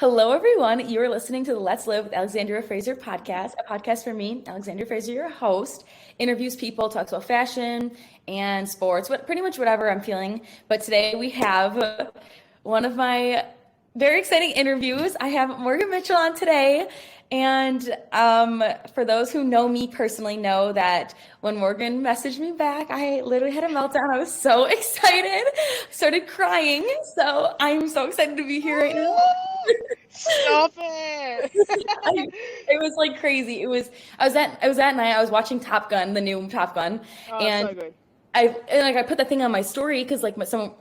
Hello, everyone. You are listening to the Let's Live with Alexandria Fraser podcast, a podcast for me, Alexandria Fraser, your host, interviews people, talks about fashion and sports, pretty much whatever I'm feeling. But today we have one of my very exciting interviews. I have Morgan Mitchell on today. And for those who know me personally know that when Morgan messaged me back, I literally had a meltdown. I was so excited, started crying. So I'm so excited to be here right now. Stop it! It was like crazy. I was that night. I was watching Top Gun, the new Top Gun, and So good. I put that thing on my story because I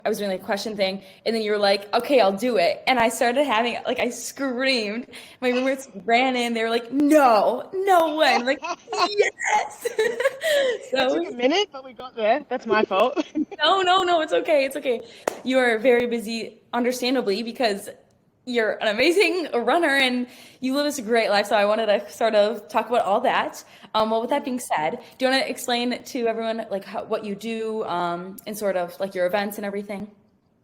was doing like a question thing, and then you were like, "Okay, I'll do it," and I started having I screamed. My roommates ran in. They were like, "No, no way!" I'm like, "Yes!" It took a minute, but we got there. That's my fault. No, it's okay, it's okay. You are very busy, understandably, because you're an amazing runner and you live this great life. So I wanted to sort of talk about all that. Well, with that being said, do you want to explain to everyone what you do and sort of like your events and everything?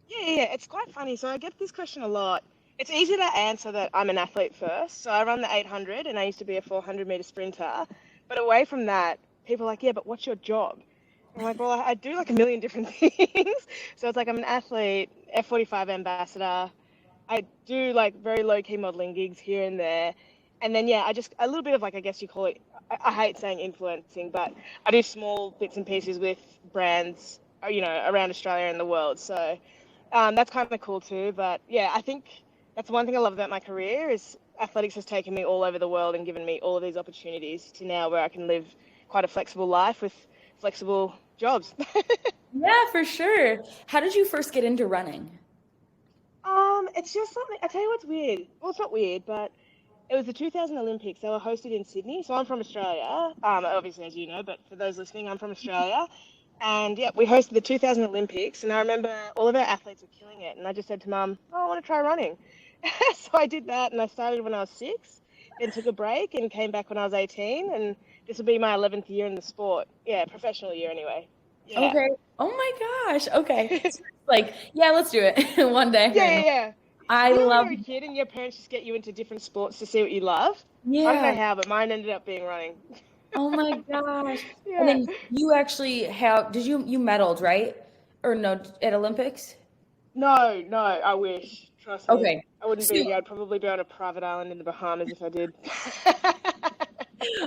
Yeah, it's quite funny. So I get this question a lot. It's easy to answer that I'm an athlete first. So I run the 800 and I used to be a 400-meter sprinter. But away from that, people are like, yeah, but what's your job? I'm like, well, I do like a million different things. So it's like I'm an athlete, F45 ambassador. I do like very low key modeling gigs here and there. And then, yeah, I just a little bit of I guess you call it, I hate saying influencing, but I do small bits and pieces with brands, around Australia and the world. So that's kind of cool too. But yeah, I think that's one thing I love about my career is athletics has taken me all over the world and given me all of these opportunities to now where I can live quite a flexible life with flexible jobs. Yeah, for sure. How did you first get into running? It's just something. I tell you what's weird. Well, it's not weird, but it was the 2000 Olympics. They were hosted in Sydney. So I'm from Australia. Obviously, as you know, but for those listening, I'm from Australia. And yeah, we hosted the 2000 Olympics, and I remember all of our athletes were killing it. And I just said to Mum, "Oh, I want to try running." So I did that, and I started when I was 6, then took a break, and came back when I was 18. And this will be my 11th year in the sport. Yeah, professional year anyway. Yeah. Okay. Oh my gosh. Okay. So yeah, let's do it one day right now. Yeah. I You know when love, you're a kid and your parents just get you into different sports to see what you love? I don't yeah. know how, but mine ended up being running. Oh my gosh. And Yeah. then you actually you medaled, right? Or no, at Olympics? No, I wish. Trust me. Okay. I wouldn't So be here. I'd probably be on a private island in the Bahamas if I did.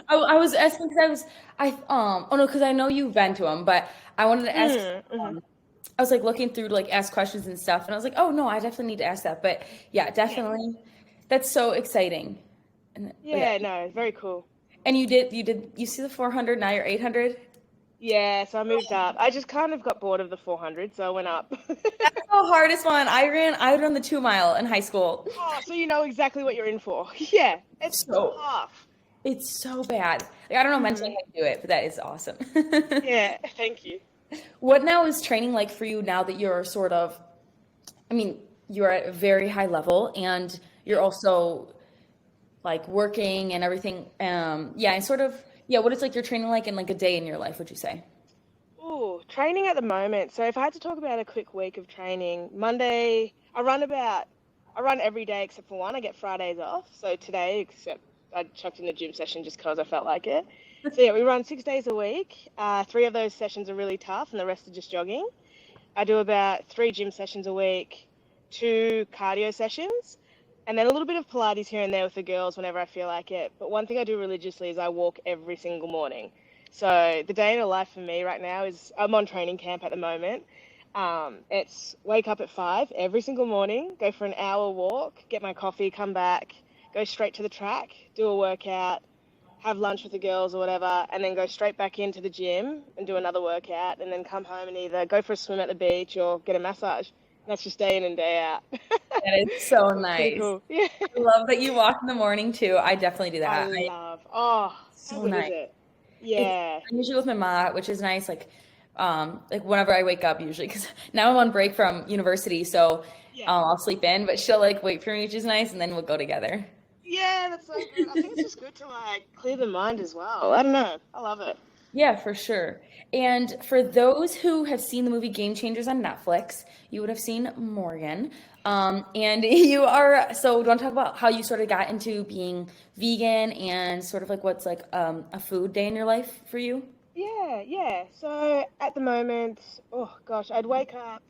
I was asking oh no, because I know you've been to them, but I wanted to ask, Mhm. I was looking through to ask questions and stuff, and I was like, oh no, I definitely need to ask that. But yeah, Yeah. definitely. That's so exciting. But yeah. Yeah, no, very cool. And you see the 400, now you're 800? Yeah, so I moved up. I just kind of got bored of the 400, so I went up. That's the hardest one. I ran the 2 mile in high school. Oh, so you know exactly what you're in for. Yeah, it's So tough. it's so bad. I don't know mentally Hmm. how to do it, but that is awesome. Yeah, thank you. What now is training like for you now that you're sort of, I mean, you're at a very high level and you're also working and everything. Yeah, and sort of, yeah, what is your training like in a day in your life, would you say? Ooh, training at the moment. So if I had to talk about a quick week of training, Monday, I run every day except for one. I get Fridays off. So today, except I chucked in a gym session just because I felt like it. So yeah, we run 6 days a week. 3 of those sessions are really tough and the rest are just jogging. I do about 3 gym sessions a week, 2 cardio sessions, and then a little bit of Pilates here and there with the girls whenever I feel like it. But one thing I do religiously is I walk every single morning. So the day in a life for me right now is I'm on training camp at the moment. It's wake up at 5 every single morning, go for an hour walk, get my coffee, come back, go straight to the track, do a workout, have lunch with the girls or whatever, and then go straight back into the gym and do another workout, and then come home and either go for a swim at the beach or get a massage. That's just day in and day out. That is so It's pretty nice. cool. Yeah. I love that you walk in the morning too. I definitely do I that. love. Oh, how So good is nice. it? It's Yeah. I'm usually with my mom, which is nice. Whenever I wake up, usually because now I'm on break from university, so Yeah. I'll sleep in. But she'll wait for me, which is nice, and then we'll go together. Yeah, that's so good. I think it's just good to clear the mind as well. I don't know. I love it. Yeah, for sure. And for those who have seen the movie Game Changers on Netflix, you would have seen Morgan. And you are, so do you want to talk about how you sort of got into being vegan and sort of like what's like a food day in your life for you? Yeah. So at the moment, oh gosh, I'd wake up.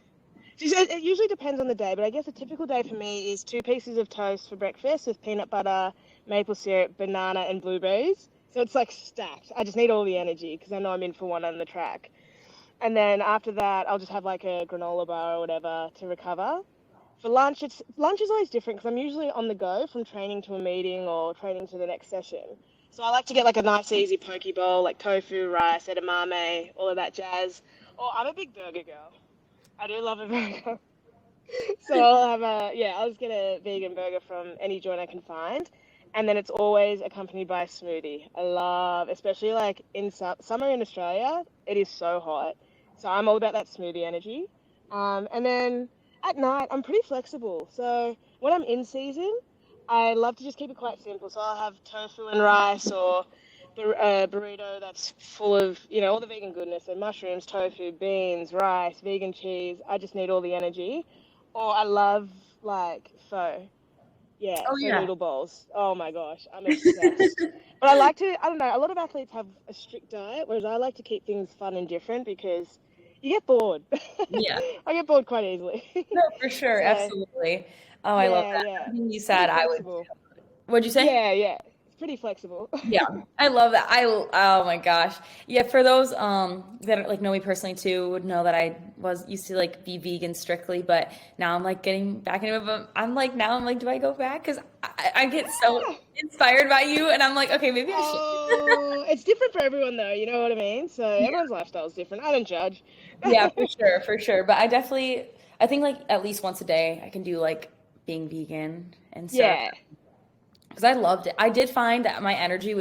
It usually depends on the day, but I guess a typical day for me is two pieces of toast for breakfast with peanut butter, maple syrup, banana, and blueberries. So it's like stacked. I just need all the energy because I know I'm in for one on the track. And then after that, I'll just have like a granola bar or whatever to recover. For lunch, lunch is always different because I'm usually on the go from training to a meeting or training to the next session. So I like to get like a nice easy poke bowl, like tofu, rice, edamame, all of that jazz. Or I'm a big burger girl. I do love a burger. So I'll just get a vegan burger from any joint I can find. And then it's always accompanied by a smoothie. I love, especially like in summer in Australia, it is so hot. So I'm all about that smoothie energy. And then at night, I'm pretty flexible. So when I'm in season, I love to just keep it quite simple. So I'll have tofu and rice or a burrito that's full of, all the vegan goodness. So mushrooms, tofu, beans, rice, vegan cheese. I just need all the energy. Or I love like pho. Yeah, Oh so yeah. noodle bowls. Oh my gosh, I'm obsessed. But I don't know, a lot of athletes have a strict diet, whereas I like to keep things fun and different because you get bored. Yeah. I get bored quite easily. No, for sure. So, Absolutely. Oh, I love that. yeah. Everything you It's pretty said, I would. flexible. What'd you say? Yeah. It's pretty flexible. Yeah, I love that. Oh my gosh. Yeah, for those that like know me personally too would know that I was used to like be vegan strictly, but now I'm like getting back into it. But I'm like, do I go back? Because I get so inspired by you, and I'm like, okay, maybe I should. Oh, it's different for everyone though, you know what I mean? So Yeah, everyone's lifestyle is different. I don't judge. yeah, for sure. But I think like at least once a day I can do like being vegan and stuff. Yeah. Because I loved it. I did find that my energy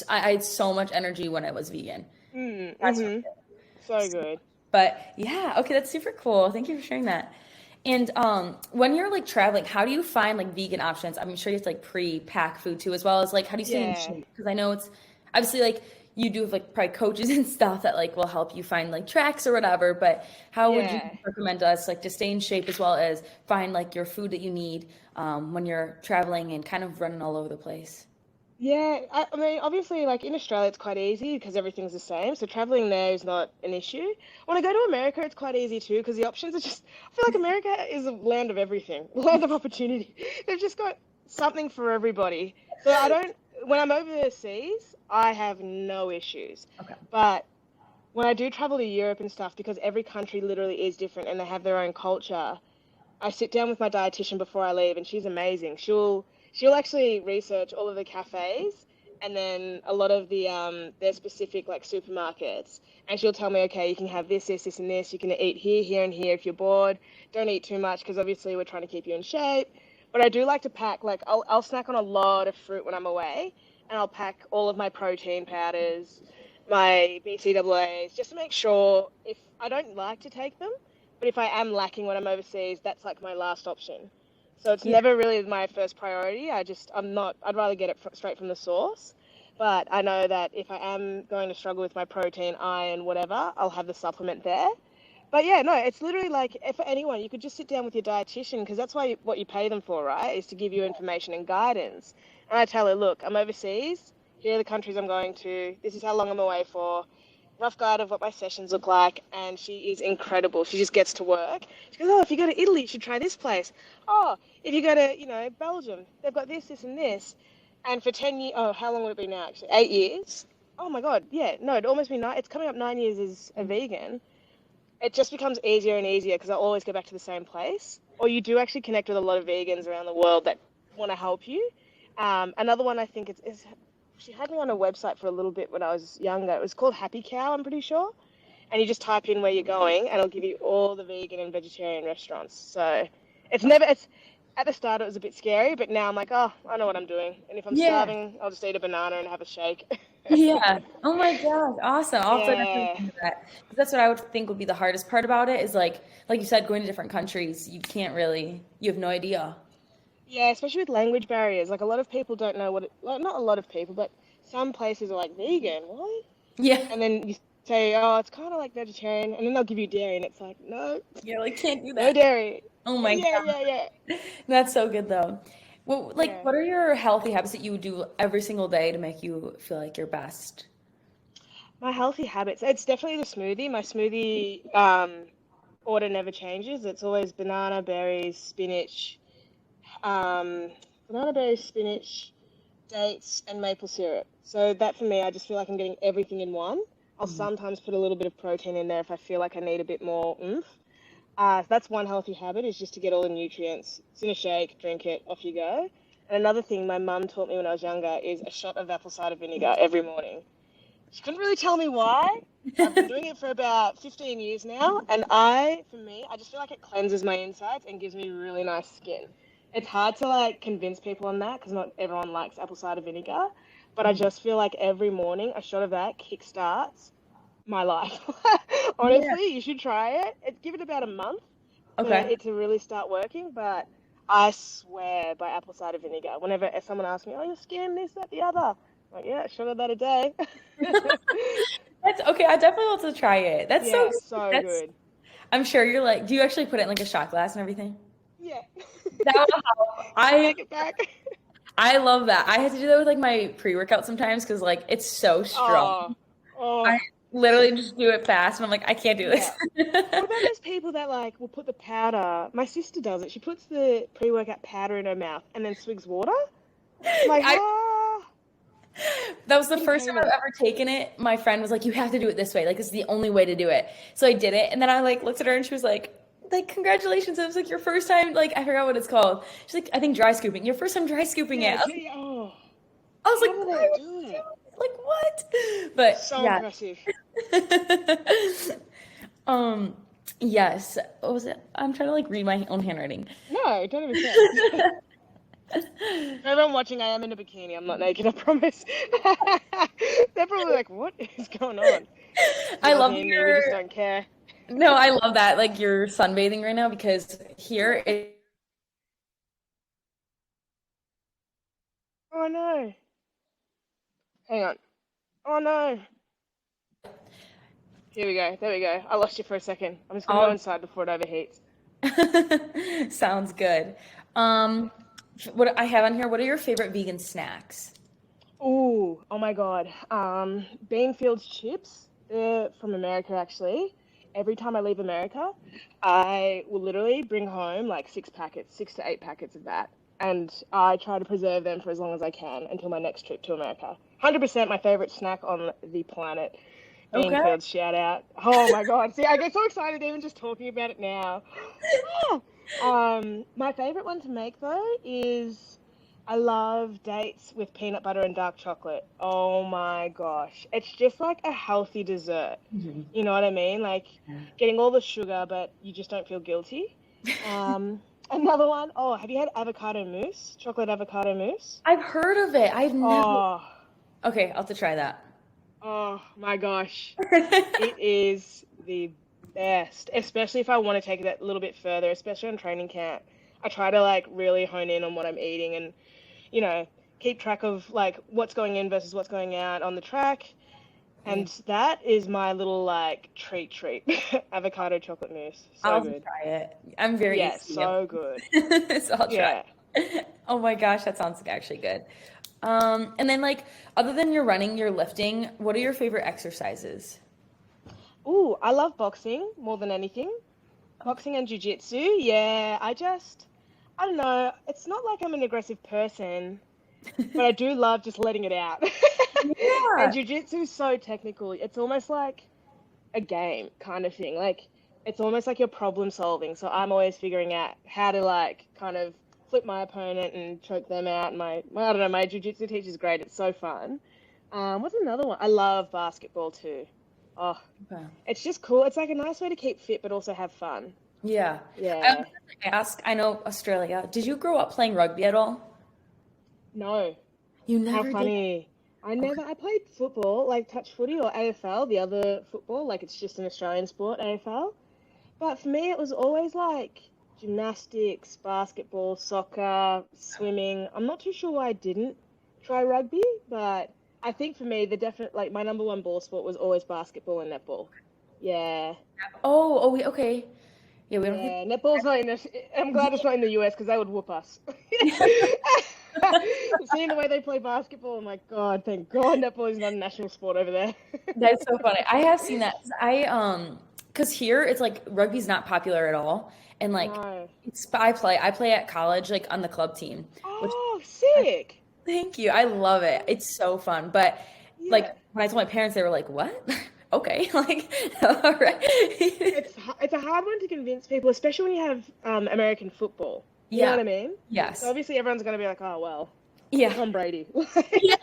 I had so much energy when I was vegan. That's what Mm-hmm. So it is. good. But yeah, okay, that's super cool. Thank you for sharing that. And when you're like traveling, how do you find like vegan options? I'm sure you have to like pre-pack food too, as well as like how do you stay in Yeah. shape? Because I know it's obviously like you do have like probably coaches and stuff that like will help you find like tracks or whatever. But how would you Yeah. recommend us like to stay in shape as well as find like your food that you need when you're traveling and kind of running all over the place? Yeah, I mean, obviously, like in Australia, it's quite easy because everything's the same. So traveling there is not an issue. When I go to America, it's quite easy too because the options are just, I feel like America is a land of everything, land of opportunity. They've just got something for everybody. So when I'm overseas, I have no issues. Okay. But when I do travel to Europe and stuff, because every country literally is different and they have their own culture, I sit down with my dietitian before I leave, and she's amazing. She'll actually research all of the cafes and then a lot of their specific like supermarkets, and she'll tell me, okay, you can have this, and this. You can eat here, here, and here if you're bored. Don't eat too much because obviously we're trying to keep you in shape. But I do like to pack like I'll snack on a lot of fruit when I'm away, and I'll pack all of my protein powders, my BCAAs, just to make sure if I don't like to take them. But if I am lacking when I'm overseas, that's like my last option. So it's Yeah. never really my first priority. I'd rather get it straight from the source. But I know that if I am going to struggle with my protein, iron, whatever, I'll have the supplement there. But yeah, no, it's literally like for anyone, you could just sit down with your dietitian because that's what you pay them for, right? Is to give you information and guidance. And I tell her, look, I'm overseas. Here are the countries I'm going to. This is how long I'm away for. Rough guide of what my sessions look like, and she is incredible. She just gets to work. She goes, oh, if you go to Italy, you should try this place. Oh, if you go to, Belgium, they've got this, and this. And for 10 years, oh, how long would it be now, actually? 8 years? Oh my God, yeah, no, it'd almost be it's coming up 9 years as a vegan. It just becomes easier and easier because I always go back to the same place. Or you do actually connect with a lot of vegans around the world that want to help you. Another one I think is she had me on a website for a little bit when I was younger. It was called Happy Cow, I'm pretty sure. And you just type in where you're going, and it'll give you all the vegan and vegetarian restaurants. So it's at the start it was a bit scary, but now I'm like, oh, I know what I'm doing. And if I'm Yeah. starving, I'll just eat a banana and have a shake. Yeah. Oh my gosh. Awesome. I'll have to definitely Yeah. do that. 'Cause that's what I would think would be the hardest part about it is like you said, going to different countries, you have no idea. Yeah, especially with language barriers. Like a lot of people don't know like not a lot of people, but some places are like vegan. What? Yeah. And then you say, oh, it's kind of like vegetarian, and then they'll give you dairy, and it's like, no, You're like, can't do no that. dairy. Oh my Yeah, God. yeah, yeah, That's so good though. Well, like, yeah. what are your healthy habits that you would do every single day to make you feel like your best? My healthy habits. It's definitely the smoothie. My smoothie order never changes. It's always banana, berries, spinach, um, banana, berries, spinach, dates, and maple syrup. So that for me, I just feel like I'm getting everything in one. I'll Mhm. sometimes put a little bit of protein in there if I feel like I need a bit more oomph. That's one healthy habit is just to get all the nutrients. It's in a shake, drink it, off you go. And another thing my mum taught me when I was younger is a shot of apple cider vinegar every morning. She couldn't really tell me why. I've been doing it for about 15 years now, and for me, I just feel like it cleanses my insides and gives me really nice skin. It's hard to like convince people on that because not everyone likes apple cider vinegar, but I Mhm. just feel like every morning a shot of that kickstarts my life. Yeah. Honestly, you should try it. Give it about a month for Okay. it to really start working, but I swear by apple cider vinegar. Whenever someone asks me, "Oh, your skin, this, that, the other," I'm like, yeah, shot of that a day. That's okay. I definitely want to try it. That's so Yeah, sweet. so That's, good. I'm sure you're like, do you actually put it in like a shot glass and everything? Yeah. That would help. Just make it back. I love that. I have to do that with like my pre-workout sometimes because like it's so strong. Oh, I oh, literally just do it fast and I'm like, I can't do this. yeah. What about those people that like will put the powder? My sister does it. She puts the pre-workout powder in her mouth and then swigs water. I'm like, I that was the getting first time I've famous. ever taken it. My friend was like, you have to do it this way. Like this is the only way to do it. So I did it and then I like looked at her and she was like congratulations. It was like your first time, like I forgot what it's called. She's like, I think dry scooping. Your first time dry scooping Yeah, it. yeah. Oh, I was like, how do they why would do you do it? it? Like what? But So yeah. impressive. Um, yes. What was it? I'm trying to like read my own handwriting. No, don't even stress. For everyone watching, I am in a bikini. I'm not naked, I promise. They're probably like, what is going on? I Little love me, we just your don't care. no, I love that like you're sunbathing right now because here it Oh no. Hang on. Oh no. Here we go. There we go. I lost you for a second. I'm just gonna go all inside before it overheats. sounds good. Um, what I have on here, what are your favorite vegan snacks? Ooh, oh my God. Beanfields chips. They're from America actually. Every time I leave America, I will literally bring home like 6 packets, 6 to 8 packets of that. And I try to preserve them for as long as I can until my next trip to America. 100% my favorite snack on the planet. Okay. Beanfields, shout out. Oh my God. See, I get so excited even just talking about it now. My favorite one to make though is I love dates with peanut butter and dark chocolate. Oh my gosh. It's just like a healthy dessert. Mhm. You know what I mean? Like getting all the sugar, but you just don't feel guilty. Another one, oh, have you had avocado mousse? Chocolate avocado mousse? I've heard of it. I've never. Oh, Okay, I'll have to try that. oh my gosh. It is the best, especially if I want to take it a little bit further, especially on training camp. I try to like really hone in on what I'm eating and, you know, keep track of like what's going in versus what's going out on the track. Yeah. And that is my little like treat. Avocado chocolate mousse. I'll So have to good. try it. I'm very Yeah, easy to so good. give. So I'll try. Yeah. Oh my gosh, that sounds actually good. And then like other than your running, your lifting, what are your favorite exercises? Ooh, I love boxing more than anything. Boxing and jiu-jitsu. Yeah, I don't know. It's not like I'm an aggressive person, but I do love just letting it out. And Yeah. jiu-jitsu is so technical. It's almost like a game kind of thing. Like it's almost like you're problem solving. So I'm always figuring out how to like kind of flip my opponent and choke them out. I don't know, my jiu-jitsu teacher's great. It's so fun. What's another one? I love basketball too. Oh, Okay. it's just cool. It's like a nice way to keep fit but also have fun. Yeah. I was Yeah. gonna ask, I know Australia. Did you grow up playing rugby at all? No. You How never did. funny. Okay. I played football, like touch footy or AFL, the other football, like it's just an Australian sport, AFL. But for me, it was always like gymnastics, basketball, soccer, swimming. I'm not too sure why I didn't try rugby, but I think for me, the definite, like my number one ball sport was always basketball and netball. Yeah. Oh, okay. Yeah, we don't think. Yeah, netball's not in the. I'm glad it's not in the US because they would whoop us. Seeing the way they play basketball, I'm like, God, thank God netball is not a national sport over there. That's so funny. I have seen that. 'Cause because here it's like rugby's not popular at all, and like No. I play at college like on the club team, which Oh, I sick. thank you. I love it. It's so fun. But like Yeah. when I told my parents, they were like, "What?" Okay, like all right. It's a hard one to convince people, especially when you have American football. You know Yeah. what I mean? So Yes. obviously everyone's gonna be like, oh well, Yeah. Tom Brady. Yeah.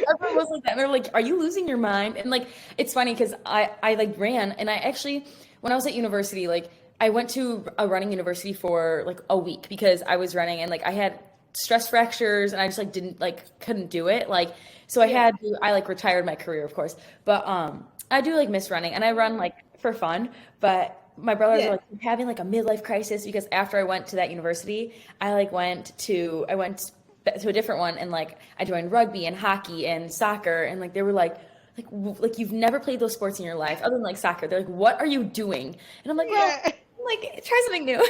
Everyone was like that. And they're like, "Are you losing your mind?" And like, it's funny because I like ran, and I actually, when I was at university, like I went to a running university for like a week because I was running, and like I had stress fractures, and I just like didn't like couldn't do it. Like, so Yeah. I like retired my career, of course, but I do like miss running, and I run like for fun. But my brothers are Yeah. like having like a midlife crisis because after I went to that university, I went to a different one, and like I joined rugby and hockey and soccer, and like they were like you've never played those sports in your life other than like soccer. They're like, what are you doing? And I'm like, well, Yeah. like try something new.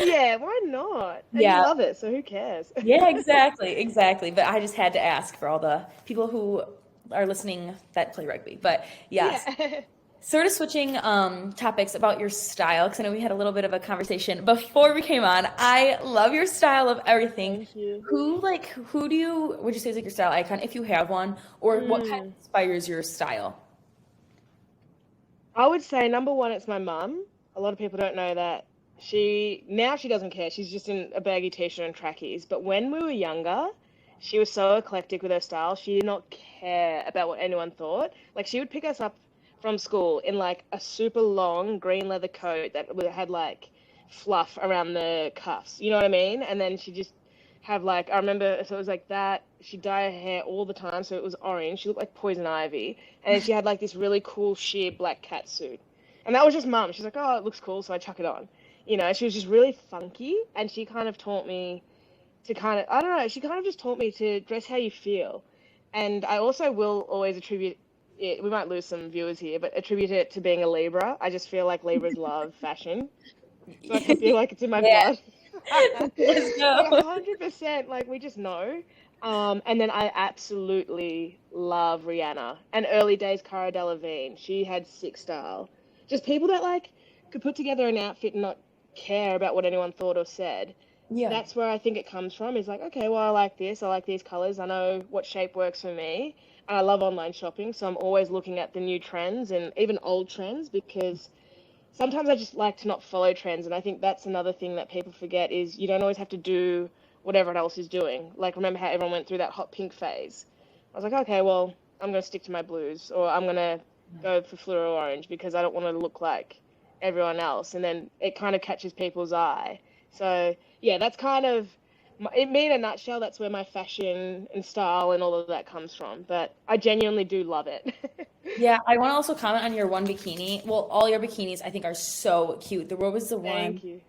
Yeah, why not? And you Yeah, love it, so who cares? yeah, exactly. But I just had to ask for all the people who are listening that play rugby. But yes, Yeah. sort of switching topics about your style, because I know we had a little bit of a conversation before we came on. I love your style of everything. Thank you. Would you say is like your style icon, if you have one, or what kind of Mm. inspires your style? I would say number one, it's my mum. A lot of people don't know that. She doesn't care. She's just in a baggy t-shirt and trackies. But when we were younger, she was so eclectic with her style. She did not care about what anyone thought. Like she would pick us up from school in like a super long green leather coat that had like fluff around the cuffs. You know what I mean? And then she just have like I remember so it was like that. She'd dye her hair all the time, so it was orange. She looked like poison ivy, and then she had like this really cool sheer black cat suit, and that was just mum. She's like, oh, it looks cool, so I chuck it on. She was just really funky, and she kind of taught me to kind of I don't know. She kind of just taught me to dress how you feel, and I also will always attribute it. We might lose some viewers here, but attribute it to being a Libra. I just feel like Libras love fashion. So I feel like it's in my Yeah, blood. let's Like go. 100%, like we just know. And then I absolutely love Rihanna and early days Cara Delevingne. She had sick style. Just people that like could put together an outfit and not care about what anyone thought or said. Yeah. That's where I think it comes from. Is like, okay, well, I like this. I like these colors. I know what shape works for me. And I love online shopping, so I'm always looking at the new trends and even old trends because sometimes I just like to not follow trends, and I think that's another thing that people forget is you don't always have to do what everyone else is doing. Like, remember how everyone went through that hot pink phase? I was like, okay, well, I'm gonna stick to my blues, or I'm gonna go for fluoro orange because I don't want to look like everyone else, and then it kind of catches people's eye. So yeah, that's kind of me in a nutshell. That's where my fashion and style and all of that comes from. But I genuinely do love it. Yeah, I want to also comment on your one bikini. Well, all your bikinis I think are so cute. What was the one? Thank you.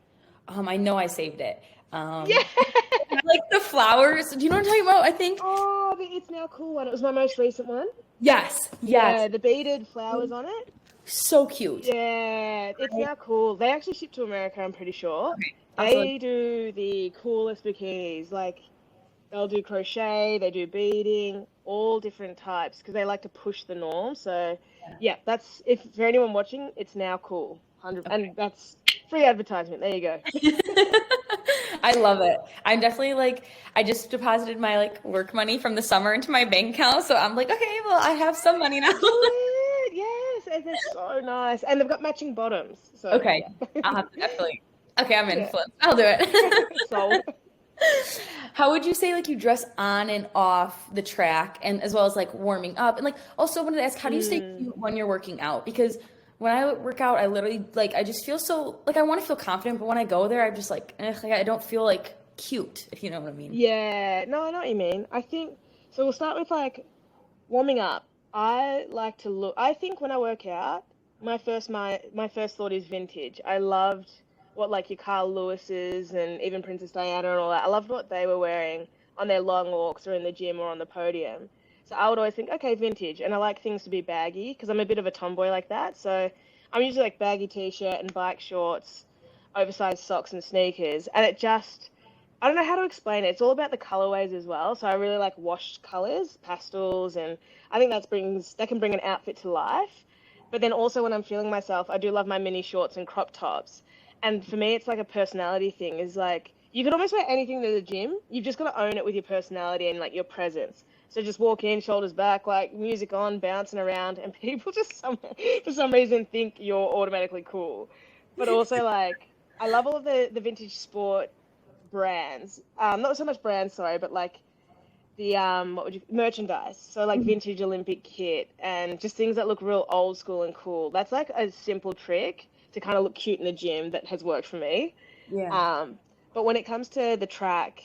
I know I saved it. Yeah. Like the flowers. Do you know what I'm talking about? I think. Oh, but it's now cool one. It was my most recent one. Yes, yes. Yeah, the beaded flowers on it. So cute. Yeah, it's now cool. They actually ship to America, I'm pretty sure. Okay. Also, They do the coolest bikinis. Like, they'll do crochet, they do beading, all different types because they like to push the norm. So, yeah, that's if for anyone watching, it's now cool. 100, okay. and that's free advertisement. There you go. I love it. I'm definitely like I just deposited my like work money from the summer into my bank account, so I'm like, okay, well, I have some money now. Do it. Yes, and they're so nice, and they've got matching bottoms. So Okay, yeah, I'll have to definitely. Okay, I'm in yeah. flip. I'll do it. Sold. How would you say like you dress on and off the track and as well as like warming up? And like also wanted to ask, how do you stay Mm. cute when you're working out? Because when I work out, I literally like I just feel so like I want to feel confident, but when I go there, I'm just like I don't feel like cute, if you know what I mean. Yeah, no, I know what you mean. I think so. We'll start with like warming up. I like to look. I think when I work out, my first thought is vintage. I loved what like your Carl Lewis's and even Princess Diana and all that. I loved what they were wearing on their long walks or in the gym or on the podium. So I would always think, okay, vintage, and I like things to be baggy because I'm a bit of a tomboy like that. So I'm usually like baggy t-shirt and bike shorts, oversized socks and sneakers, and it just I don't know how to explain it. It's all about the colorways as well. So I really like washed colors, pastels, and I think that can bring an outfit to life. But then also when I'm feeling myself, I do love my mini shorts and crop tops. And for me, it's like a personality thing. Is like you can almost wear anything to the gym. You've just got to own it with your personality and like your presence. So just walk in, shoulders back, like music on, bouncing around, and people just for some reason think you're automatically cool. But also like I love all of the vintage sport brands. Not so much brands, sorry, but like the merchandise. So like vintage Olympic kit and just things that look real old school and cool. That's like a simple trick to kind of look cute in the gym that has worked for me. Yeah. But when it comes to the track,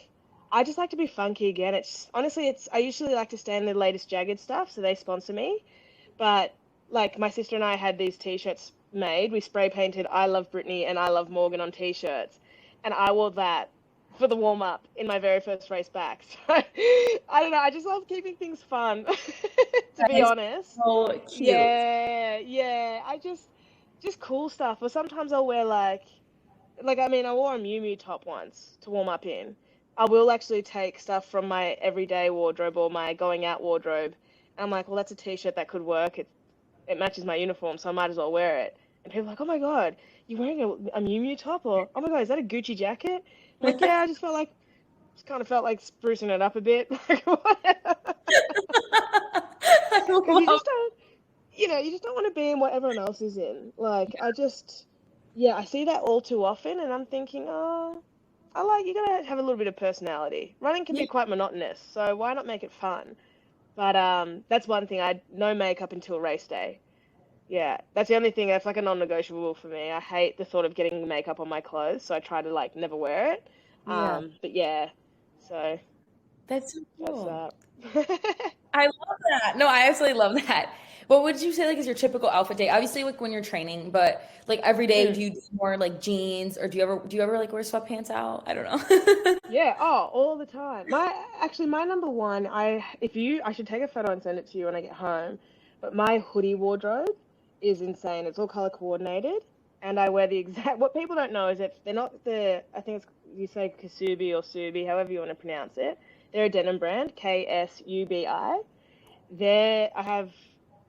I just like to be funky again. It's honestly, it's I usually like to stay in the latest Jagged stuff, so they sponsor me. But like my sister and I had these t-shirts made. We spray painted "I love Britney" and "I love Morgan" on t-shirts, and I wore that for the warm up in my very first race back. So I don't know. I just love keeping things fun, to be honest. So cute. Yeah, yeah. I just cool stuff. Or sometimes I'll wear like I mean I wore a Miu Miu top once to warm up in. I will actually take stuff from my everyday wardrobe or my going out wardrobe. And I'm like, well, that's a t-shirt that could work. It matches my uniform, so I might as well wear it. And people are like, oh my God, you're wearing a Miu Miu top? Or, oh my God, is that a Gucci jacket? I'm like, yeah, I just kind of felt like sprucing it up a bit. Like, whatever. Because you just don't want to be in what everyone else is in. Like, I see that all too often, and I'm thinking, oh, you gotta have a little bit of personality. Running can be quite monotonous, so why not make it fun? But that's one thing. No makeup until race day. Yeah, that's the only thing. That's like a non-negotiable for me. I hate the thought of getting makeup on my clothes, so I try to like never wear it. Yeah. But yeah, so That's so cool. that. I love that. No, I absolutely love that. What would you say like is your typical outfit day? Obviously like when you're training, but like every day do you do more like jeans or do you ever like wear sweatpants out? I don't know. Yeah, all the time. My number one, I should take a photo and send it to you when I get home. But my hoodie wardrobe is insane. It's all color coordinated, and I wear the exact. What people don't know is that they're not I think it's you say Kasubi or Subi, however you want to pronounce it. They're a denim brand, KSUBI. I have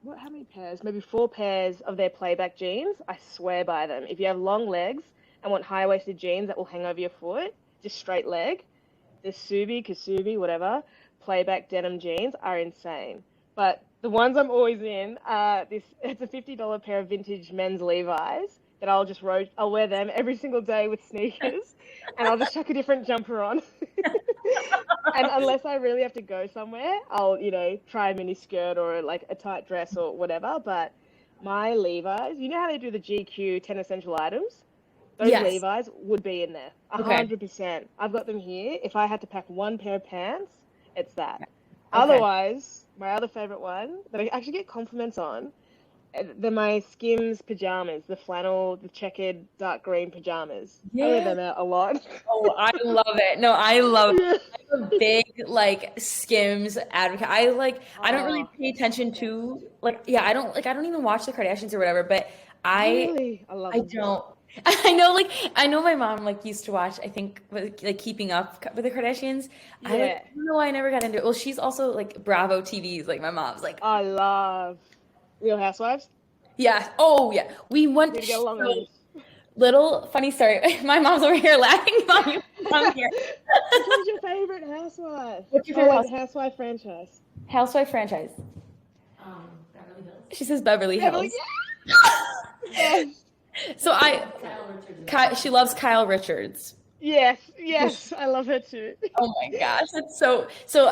how many pairs? Maybe 4 pairs of their playback jeans. I swear by them. If you have long legs and want high-waisted jeans that will hang over your foot, just straight leg, the Kasubi, whatever, playback denim jeans are insane. But the ones I'm always in are it's a $50 pair of vintage men's Levi's that I'll wear them every single day with sneakers and I'll just chuck a different jumper on. And unless I really have to go somewhere, I'll, try a mini skirt or like a tight dress or whatever. But my Levi's, you know how they do the GQ 10 essential items? Those Yes. Levi's would be in there. Okay. 100%. I've got them here. If I had to pack one pair of pants, it's that. Okay. Otherwise, my other favorite one that I actually get compliments on, they're my Skims pajamas, the flannel, the checkered dark green pajamas. I wear them out a lot. Oh, I love it. No, I love it. I'm a big like Skims advocate. I don't really pay attention to I don't even watch the Kardashians or whatever, but Really? I love them. don't. I know my mom used to watch, I think like Keeping Up with the Kardashians. I don't know why I never got into it. Well, she's also like Bravo TV's like my mom's like I love Real Housewives. yeah. Oh yeah. We went Need to get along on this. little funny story. My mom's over here laughing while I'm here. Which one's your favorite housewife? What's your favorite housewife franchise? Housewife franchise? Beverly Hills. She says Beverly Hills. Yes. So she loves Kyle Richards. Yes, I love her too. Oh my gosh, that's so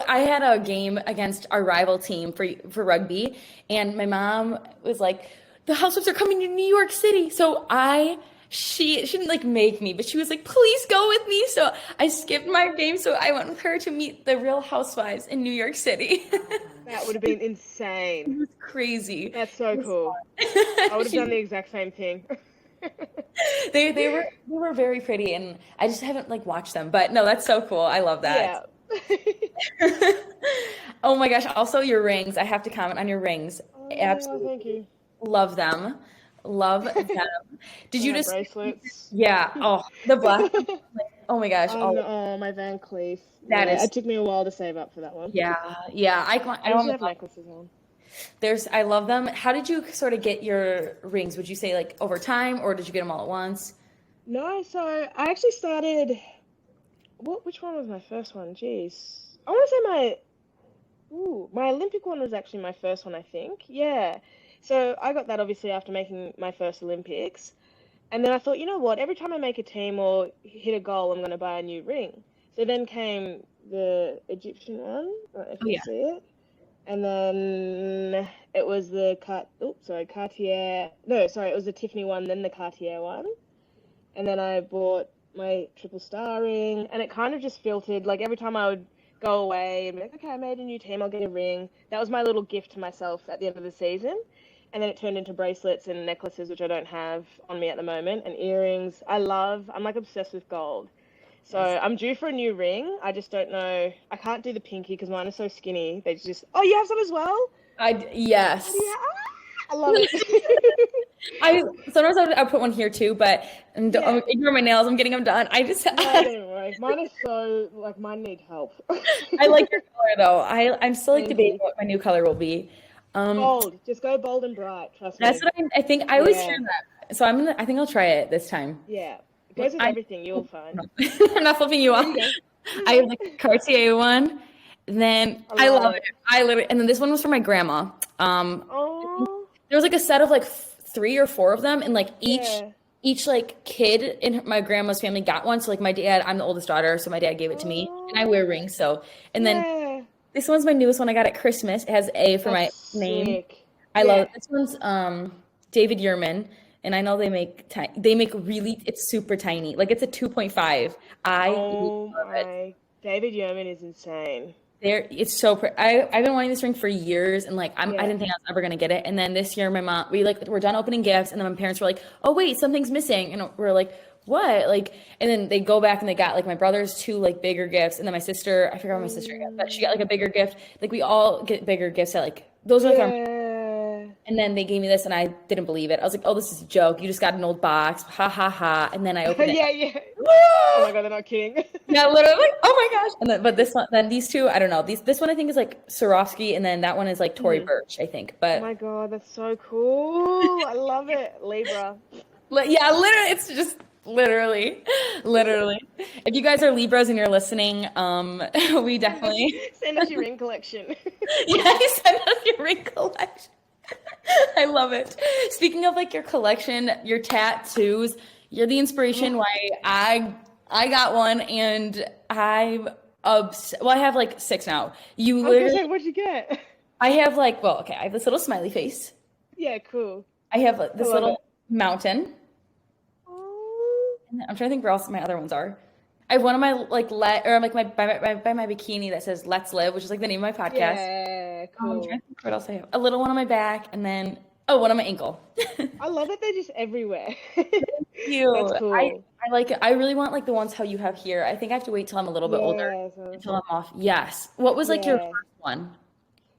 I had a game against our rival team for rugby, and my mom was like, the Housewives are coming to New York City. So she didn't like make me, but she was like, please go with me. So I skipped my game, so I went with her to meet the Real Housewives in New York City. That would have been insane. It was crazy. That's so cool. I would have done the exact same thing. They were very pretty, and I just haven't watched them. But no, that's so cool. I love that. Yeah. Oh my gosh! Also, your rings. I have to comment on your rings. Oh, Absolutely thank you. love them. Love them. Did you My just? bracelets. Yeah. Oh, the black. Oh my gosh. Oh, Oh, my Van Cleef. that Yeah, is. it took me a while to save up for that one. Yeah. Yeah. I I usually want have necklaces on. I love them. How did you sort of get your rings? Would you say like over time, or did you get them all at once? No, so I actually started. Which one was my first one? Jeez. I want to say my Olympic one was actually my first one, I think. Yeah. So I got that obviously after making my first Olympics. And then I thought, you know what? Every time I make a team or hit a goal, I'm going to buy a new ring. So then came the Egyptian one. I don't know if Oh you'll yeah. see it. And then it was Cartier. No, sorry, it was the Tiffany one, then the Cartier one. And then I bought my triple star ring, and it kind of just filtered. Like every time I would go away and be like, okay, I made a new team, I'll get a ring. That was my little gift to myself at the end of the season. And then it turned into bracelets and necklaces, which I don't have on me at the moment, and earrings. I'm like obsessed with gold. So Yes. I'm due for a new ring. I just don't know. I can't do the pinky because mine is so skinny. They just, oh, you have some as well? Yes. What do you have? I love it. I sometimes I put one here too, but Yeah. ignore my nails. I'm getting them done. No, don't worry. Mine is so, like, mine need help. I like your color though. I'm still like Thank debating you. what my new color will be. Um, Bold. Just go bold and bright. Trust that's me. what I think. I always hear Yeah. that, so I think I'll try it this time. Yeah. It goes with I everything. You'll find. I'm not flipping you There off. you go. I have the Cartier one. Then I I love love it. it. I literally, and then this one was for my grandma. Oh, There was like a set of like three or four of them, and like yeah. each like kid in my grandma's family got one. So like my dad, I'm the oldest daughter, so my dad gave it to me, and I Oh, wear rings. So and then yeah. this one's my newest one. I got at Christmas. It has A for my That's name. sick. I love Yeah. it. This one's David Yurman, and I know they make really it's super tiny. Like it's a 2.5. I Oh love it. my. David Yeoman is insane. It's so I've been wanting this ring for years, and like I Yeah. didn't think I was ever gonna get it. And then this year, my mom we're done opening gifts, and then my parents were like, "Oh wait, something's missing," and we're like, "What?" Like, and then they go back and they got like my brother's two like bigger gifts, and then my sister, I forgot what my sister got, but she got like a bigger gift. Like we all get bigger gifts at like those are like our. Yeah. And then they gave me this, and I didn't believe it. I was like, "Oh, this is a joke. You just got an old box, ha ha ha." And then I opened it. Yeah, yeah. Oh my God, they're not kidding. Yeah, literally, like, oh my gosh. And then, but this one, then these two, I don't know. This one I think is like Swarovski, and then that one is like Tory Hmm. Burch, I think. Oh But my God, that's so cool. I love it. Libra. yeah, literally, it's just literally. If you guys are Libras and you're listening, we definitely, Send us your ring collection. yeah, send us your ring collection. I love it. Speaking of like your collection, your tattoos, you're the inspiration why I got one, and I'm well, I have like six now. You I was gonna literally, say, what'd you get? I have like, well, okay, I have this little smiley face. Yeah, cool. I have like, I this love it. little mountain. Oh, And I'm trying to think where else my other ones are. I have one of my like or like my by my bikini that says "Let's Live," which is like the name of my podcast. yeah, I'm cool. trying to think what else I have. A little one on my back, and then one on my ankle. I love it. They're just everywhere. You. That's cool. I like it. I really want like the ones how you have here. I think I have to wait till I'm a little bit older Yeah, so, until I'm off. Yes. What was like your yeah. first one?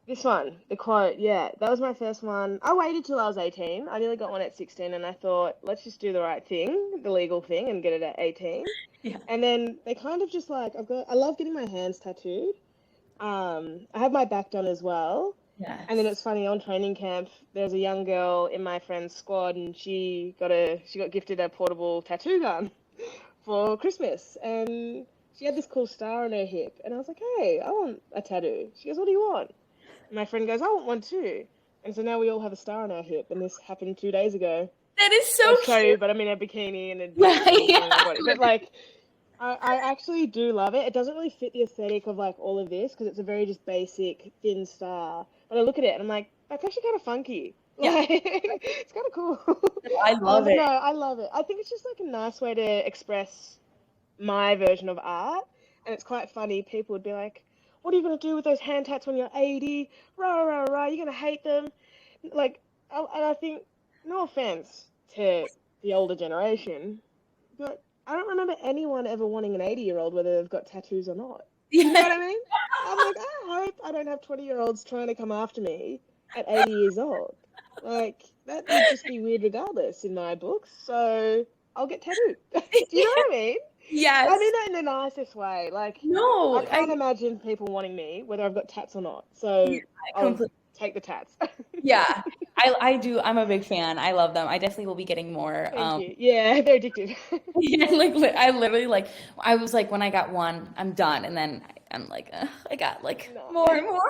This one, the quote, yeah, that was my first one. I waited till I was 18. I nearly got one at 16, and I thought, let's just do the right thing, the legal thing, and get it at 18. Yeah. And then they kind of just like, I love getting my hands tattooed. I have my back done as well. Yes. And then it's funny, on training camp, there's a young girl in my friend's squad, and she got gifted a portable tattoo gun for Christmas, and she had this cool star on her hip, and I was like, hey, I want a tattoo. She goes, what do you want? And my friend goes, I want one too. And so now we all have a star on our hip, and this happened 2 days ago. That is so I'll show you, cute. but I'm in a bikini and a Yeah. but like, I actually do love it. It doesn't really fit the aesthetic of like all of this because it's a very just basic thin star. But I look at it and I'm like, that's actually kind of funky. Yeah. Like, it's kind of cool. I love it. No, I love it. I think it's just like a nice way to express my version of art. And it's quite funny. People would be like, what are you going to do with those hand tats when you're 80? Rah, rah, rah. You're going to hate them. Like, and I think, no offense to the older generation, but I don't remember anyone ever wanting an 80-year-old, whether they've got tattoos or not. You know what I mean? I'm like, I hope I don't have 20-year-olds trying to come after me at 80 years old. Like, that would just be weird regardless in my books. So I'll get tattooed. Do you know what I mean? I mean Yes. that in the nicest way. Like, I No, can't imagine people wanting me, whether I've got tats or not. So I I'll completely, take the tats. yeah, I do. I'm a big fan. I love them. I definitely will be getting more. Thank you. Yeah, they're addictive. Yeah, like I literally like I was like when I got one, I'm done, and then I'm like I got like No. more and more.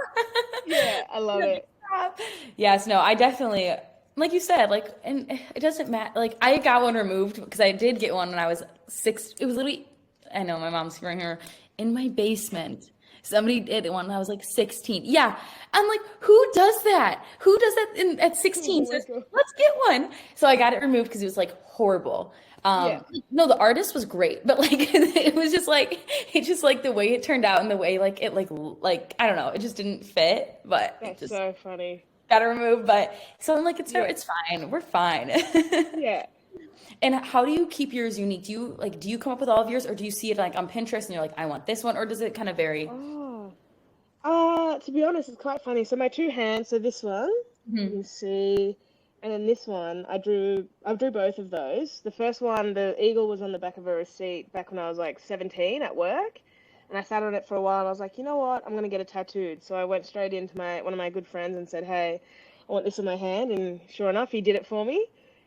Yeah, I love Like, it. stop. Yes, no, I definitely like you said like, and it doesn't matter. Like I got one removed because I did get one when I was 6. It was literally, I know my mom's hearing her in my basement. Somebody did one when I was like 16. Yeah, I'm like, who does that? Who does that at 16? Oh my Says, God. let's get one. So I got it removed because it was like horrible. Yeah. No, the artist was great, but like it was just like it just like the way it turned out and the way like it like I don't know, it just didn't fit, but it That's just so funny. got to remove. But so I'm like, Yeah. it's fine, we're fine. Yeah. And how do you keep yours unique? Do you come up with all of yours, or do you see it like on Pinterest and you're like, I want this one, or does it kind of vary? Oh. To be honest, it's quite funny. So my two hands, so this one, you Mhm. can see, and then this one, I drew both of those. The first one, the eagle was on the back of a receipt back when I was like 17 at work. And I sat on it for a while and I was like, you know what? I'm gonna get it tattooed. So I went straight into my one of my good friends and said, hey, I want this on my hand. And sure enough, he did it for me.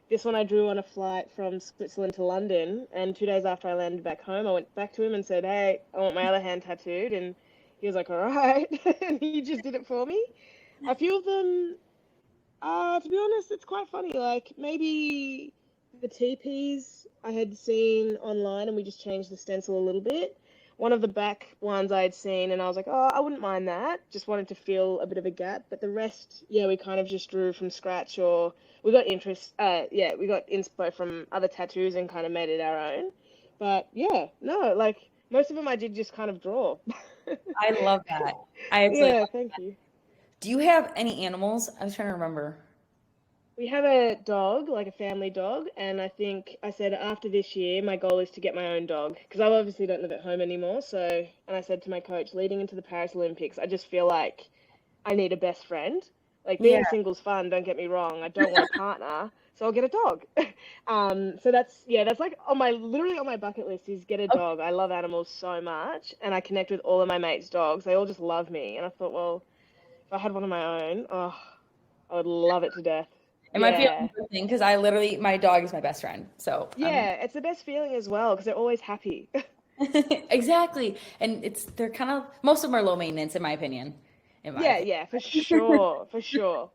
This one I drew on a flight from Switzerland to London. And 2 days after I landed back home, I went back to him and said, hey, I want my other hand tattooed. And he was like, all right. And he just did it for me. A few of them, to be honest, it's quite funny. Like maybe the TPs I had seen online and we just changed the stencil a little bit. One of the back ones I had seen and I was like, oh, I wouldn't mind that. Just wanted to fill a bit of a gap. But the rest, yeah, we kind of just drew from scratch or we got interest, yeah, we got inspo from other tattoos and kind of made it our own. But yeah, no, like most of them I did just kind of draw. I love that. I absolutely Yeah, love. thank you. Do you have any animals? I was trying to remember. We have a dog, like a family dog, and I think I said after this year, my goal is to get my own dog because I obviously don't live at home anymore. So, and I said to my coach, leading into the Paris Olympics, I just feel like I need a best friend. Like Yeah. being single's fun, don't get me wrong. I don't want a partner, so I'll get a dog. So that's like on my literally on my bucket list is get a Okay. dog. I love animals so much, and I connect with all of my mates' dogs. They all just love me, and I thought, well, if I had one of my own, oh, I would love it to death. It might be a Yeah. weird thing because I literally my dog is my best friend. So I'm Yeah, it's the best feeling as well because they're always happy. exactly. And they're kind of most of them are low maintenance in my opinion. In my Yeah, opinion. yeah, for sure, for sure.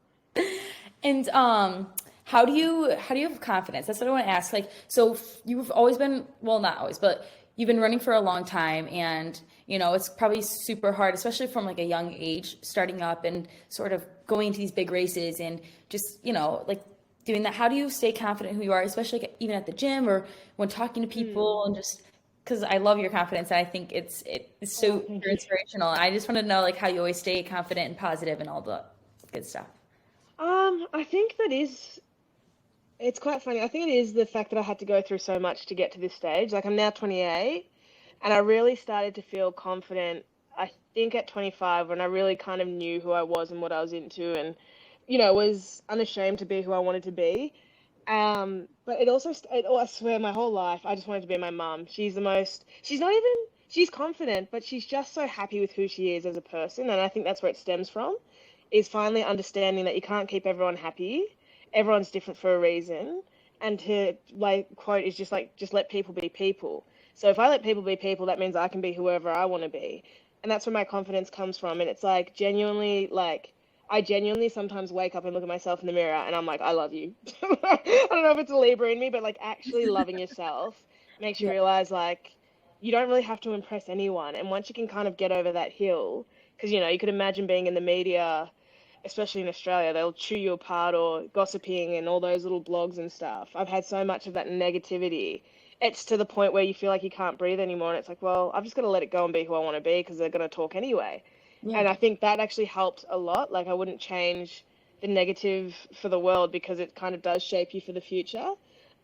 And how do you have confidence? That's what I want to ask. Like, so you've always been, well, not always, but you've been running for a long time, and it's probably super hard, especially from like a young age, starting up and sort of going into these big races and just like doing that. How do you stay confident in who you are, especially like, even at the gym or when talking to Mm. people and just because I love your confidence and I think it's Oh, so thank super you. inspirational. And I just want to know like how you always stay confident and positive and all the good stuff. I think it's quite funny. I think it is the fact that I had to go through so much to get to this stage. Like I'm now 28, and I really started to feel confident, I think at 25 when I really kind of knew who I was and what I was into and was unashamed to be who I wanted to be. But it also, I swear, my whole life, I just wanted to be my mum. She's not even, she's confident, but she's just so happy with who she is as a person. And I think that's where it stems from, is finally understanding that you can't keep everyone happy. Everyone's different for a reason. And to, like, quote is just like, just let people be people. So if I let people be people, that means I can be whoever I want to be. And that's where my confidence comes from. And it's like genuinely, like, I genuinely sometimes wake up and look at myself in the mirror and I'm like, I love you. I don't know if it's a Libra in me, but like actually loving yourself makes you Yeah. realize like you don't really have to impress anyone. And once you can kind of get over that hill, because you could imagine being in the media, especially in Australia, they'll chew you apart or gossiping and all those little blogs and stuff. I've had so much of that negativity. It's to the point where you feel like you can't breathe anymore. And it's like, well, I've just got to let it go and be who I want to be because they're going to talk anyway. Yeah. And I think that actually helped a lot. Like I wouldn't change the negative for the world because it kind of does shape you for the future.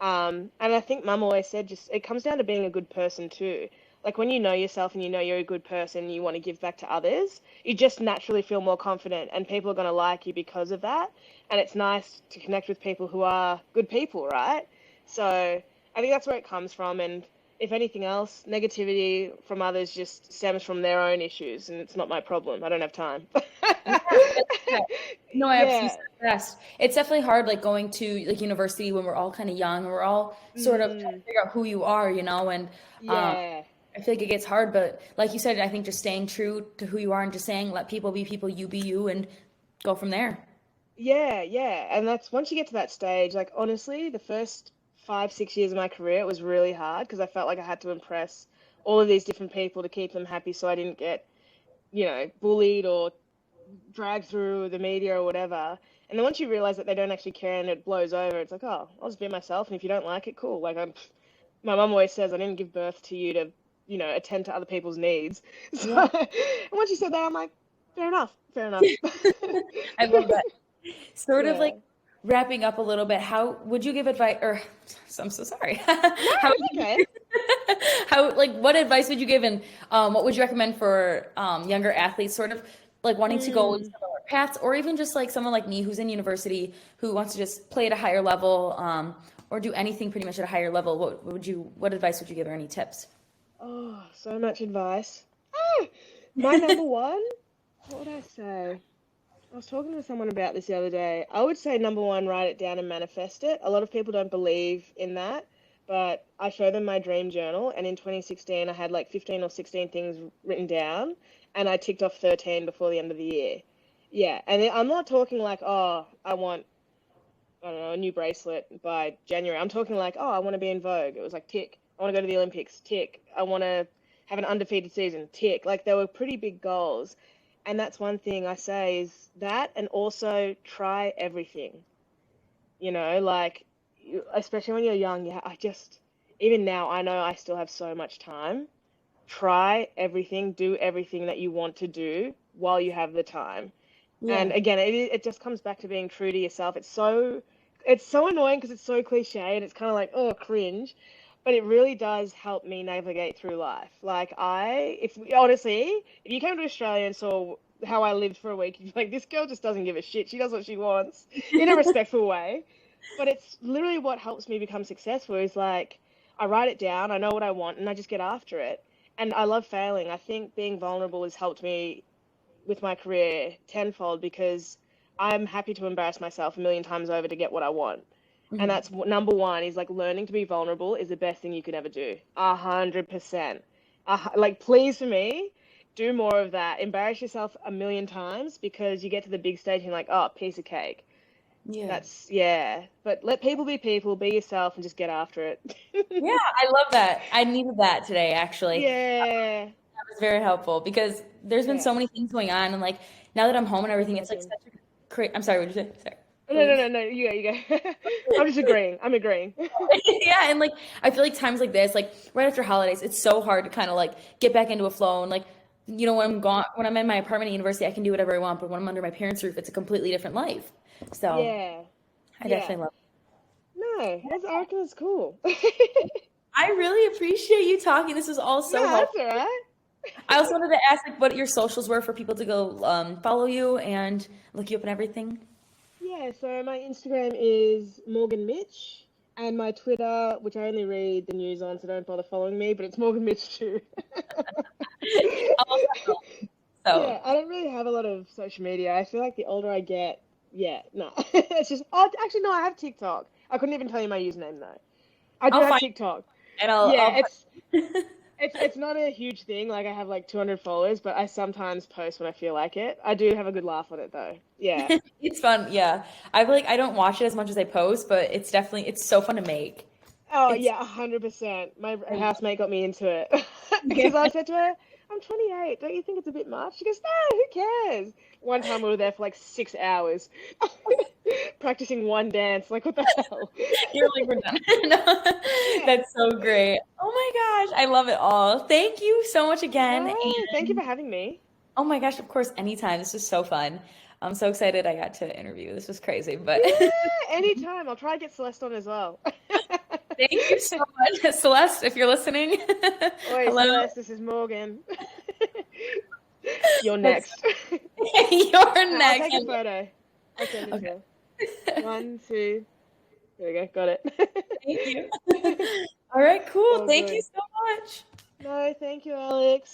And I think Mum always said just it comes down to being a good person too. Like when you know yourself and you know you're a good person and you want to give back to others, you just naturally feel more confident and people are going to like you because of that. And it's nice to connect with people who are good people, right? So I think that's where it comes from. And if anything else, negativity from others just stems from their own issues and it's not my problem. I don't have time. Yeah, no, I absolutely Yeah. said it best. It's definitely hard, like going to like university when we're all kind of young and we're all sort of trying to figure out who you are, and Yeah. I feel like it gets hard. But like you said, I think just staying true to who you are and just saying, let people be people, you be you, and go from there. Yeah, yeah. And that's once you get to that stage, like honestly, the first 5, 6 years of my career, it was really hard because I felt like I had to impress all of these different people to keep them happy so I didn't get, bullied or dragged through the media or whatever. And then once you realize that they don't actually care and it blows over, it's like, oh, I'll just be myself. And if you don't like it, cool. Like my mum always says, I didn't give birth to you to, attend to other people's needs. So, Yeah. and once you said that, I'm like, fair enough, fair enough. I love that. Sort of Yeah. like wrapping up a little bit, how would you give advice, or I'm so sorry. No, How would it's you, okay. like, what advice would you give, and what would you recommend for younger athletes, sort of like wanting to go Mm. similar paths, or even just like someone like me who's in university who wants to just play at a higher level, or do anything pretty much at a higher level? What advice would you give, or any tips? Oh, so much advice. Ah, my number one, what would I say? I was talking to someone about this the other day. I would say number one, write it down and manifest it. A lot of people don't believe in that, but I show them my dream journal, and in 2016, I had like 15 or 16 things written down, and I ticked off 13 before the end of the year. Yeah, and I'm not talking like, oh, I don't know, a new bracelet by January. I'm talking like, oh, I want to be in Vogue. It was like, tick. I want to go to the Olympics, tick. I want to have an undefeated season, tick. Like, they were pretty big goals. And that's one thing I say is that, and also try everything. Like, especially when you're young, yeah, even now, I know I still have so much time. Try everything, do everything that you want to do while you have the time. And Yeah. again, it just comes back to being true to yourself. It's so annoying because it's so cliche and it's kind of like, oh, cringe, but it really does help me navigate through life. Like if honestly, if you came to Australia and saw how I lived for a week, you'd be like, this girl just doesn't give a shit. She does what she wants in a respectful way. But it's literally what helps me become successful is like I write it down, I know what I want, and I just get after it. And I love failing. I think being vulnerable has helped me with my career tenfold because I'm happy to embarrass myself a million times over to get what I want. And Mhm. that's number one is like learning to be vulnerable is the best thing you could ever do. 100%. Like, please, for me, do more of that. Embarrass yourself a million times because you get to the big stage and you're like, oh, piece of cake. Yeah. Yeah. But let people, be yourself, and just get after it. Yeah, I love that. I needed that today, actually. Yeah. That was very helpful because there's been Yeah. so many things going on, and like now that I'm home and I can everything, it's like imagine. such a great. I'm sorry, what did you say? Sorry. No, What were no, you no, no. You go. I'm just agreeing. I'm agreeing. Yeah, and like I feel like times like this, like right after holidays, it's so hard to kind of like get back into a flow. And like, when I'm gone, when I'm in my apartment at university, I can do whatever I want. But when I'm under my parents' roof, it's a completely different life. So Yeah. I Yeah. definitely love No, I reckon it's cool. it. I really appreciate you talking. This was all No, so that's helpful. all right. I also wanted to ask like what your socials were for people to go follow you and look you up and everything. Yeah, so my Instagram is Morgan Mitch, and my Twitter, which I only read the news on, so don't bother following me, but it's Morgan Mitch too. I'll also have it all. So Yeah, I don't really have a lot of social media. I feel like the older I get, yeah, no. It's just, oh, actually, no, I have TikTok. I couldn't even tell you my username though. I do I'll have find TikTok. and I'll Yeah, it's put it's not a huge thing. Like I have like 200 followers, but I sometimes post when I feel like it. I do have a good laugh on it though. Yeah. it's fun. Yeah. I feel like I don't watch it as much as I post, but it's so fun to make. Oh It's yeah, 100%. My I love housemate got me into it because I it. said to her, "I'm 28. Don't you think it's a bit much?" She goes, "No, who cares?" One time we were there for like 6 hours practicing one dance. Like what the hell? You're like, we're done. No, Yeah. that's so great. Oh my gosh, I love it all. Thank you so much again. No, thank you And for having me. oh my gosh, of course, anytime. This was so fun. I'm so excited I got to interview. This was crazy, but Yeah, anytime. I'll try to get Celeste on as well. Thank you so much, Celeste, if you're listening. Oi, Hello. Celeste, this is Morgan. You're next. You're I'll next. take a photo. I'll send it to her. 1, 2. There we go. Got it. Thank you. All right, cool. All Thank you good. so much. No, thank you, Alex.